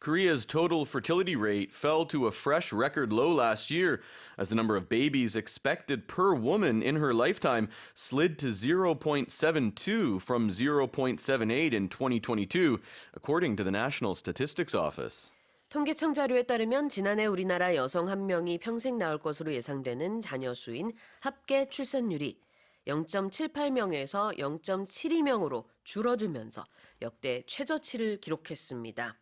Korea's total fertility rate fell to a fresh record low last year as the number of babies expected per woman in her lifetime slid to 0.72 from 0.78 in 2022, according to the National Statistics Office. 통계청 자료에 따르면 지난해 우리나라 여성 한 명이 평생 낳을 것으로 예상되는 자녀 수인 합계 출산율이 0.78명에서 0.72명으로 줄어들면서 역대 최저치를 기록했습니다.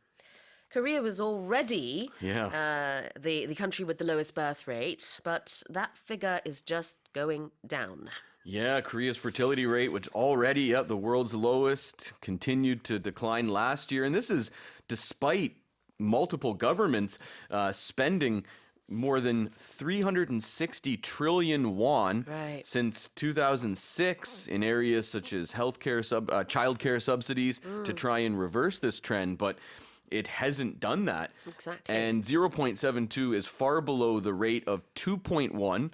Korea was already the country with the lowest birth rate, but that figure is just going down. Yeah, Korea's fertility rate, which already at the world's lowest, continued to decline last year. And this is despite multiple governments spending more than 360 trillion won since 2006 in areas such as childcare subsidies to try and reverse this trend. But it hasn't done that. Exactly. And 0.72 is far below the rate of 2.1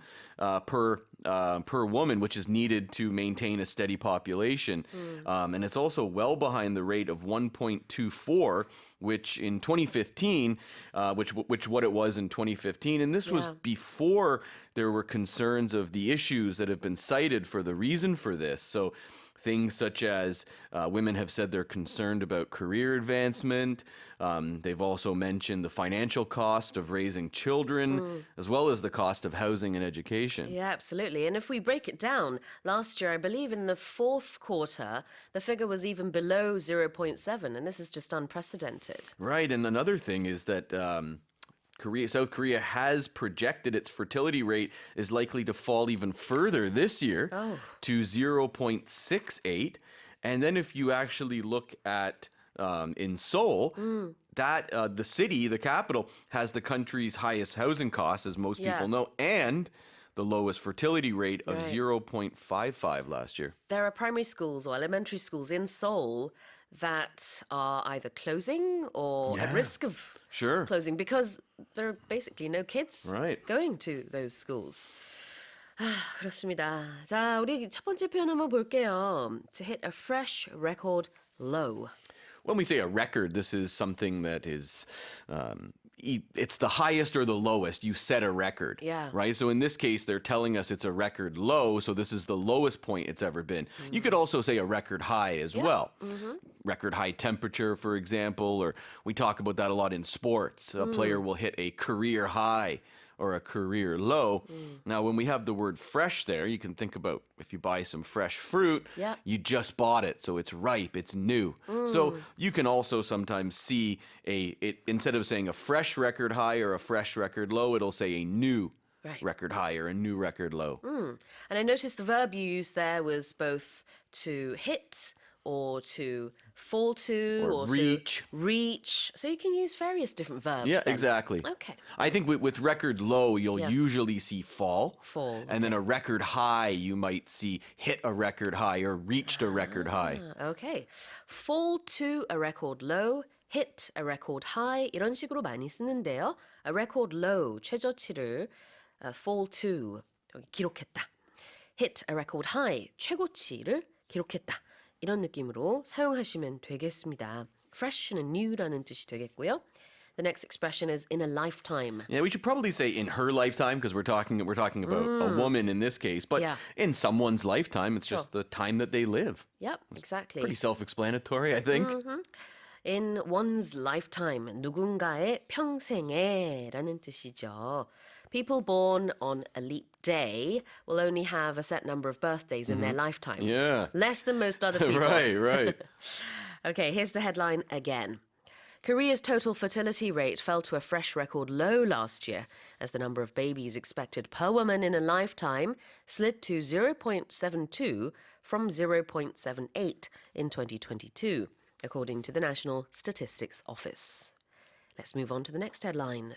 per woman, which is needed to maintain a steady population. And it's also well behind the rate of 1.24, which in 2015, which what it was in 2015. And this was before there were concerns of the issues that have been cited for the reason for this. So things such as women have said they're concerned about career advancement. They've also mentioned the financial cost of raising children, as well as the cost of housing and education. Yeah, absolutely. And if we break it down, last year, I believe in the fourth quarter, the figure was even below 0.7, and this is just unprecedented. Right, and another thing is that South Korea has projected its fertility rate is likely to fall even further this year to 0.68. And then if you actually look at in Seoul, that the city, the capital, has the country's highest housing costs, as most people know, and the lowest fertility rate of 0.55 last year. There are primary schools or elementary schools in Seoul that are either closing or at risk of closing because there are basically no kids going to those schools. 그렇습니다. 자, 우리 첫 번째 표현 한번 볼게요. To hit a fresh record low. When we say a record, this is something that is, it's the highest or the lowest. You set a record, right? So in this case, they're telling us it's a record low, so this is the lowest point it's ever been. You could also say a record high as well. Record high temperature, for example, or we talk about that a lot in sports. A player will hit a career high or a career low. Now, when we have the word fresh there, you can think about if you buy some fresh fruit, you just bought it, so it's ripe, it's new. So you can also sometimes see instead of saying a fresh record high or a fresh record low, it'll say a new record high or a new record low. And I noticed the verb you used there was both to hit or to fall to or reach. To reach. So you can use various different verbs. Yeah, then. exactly. Okay. I think with record low, you'll usually see fall. Fall. And then a record high, you might see hit a record high or reached a record high. Okay. Fall to a record low, hit a record high 이런 식으로 많이 쓰는데요. A record low, 최저치를 fall to, 여기 기록했다. Hit a record high, 최고치를 기록했다. 이런 느낌으로 사용하시면 되겠습니다. Fresh는 new라는 뜻이 되겠고요. The next expression is in a lifetime. Yeah, we should probably say in her lifetime because we're talking about a woman in this case, but in someone's lifetime, it's just the time that they live. Yep, exactly. Pretty self-explanatory, I think. In one's lifetime, 누군가의 평생에라는 뜻이죠. People born on a leap day will only have a set number of birthdays in their lifetime. Yeah. Less than most other people. Right. Okay, here's the headline again. Korea's total fertility rate fell to a fresh record low last year as the number of babies expected per woman in a lifetime slid to 0.72 from 0.78 in 2022, according to the National Statistics Office. Let's move on to the next headline.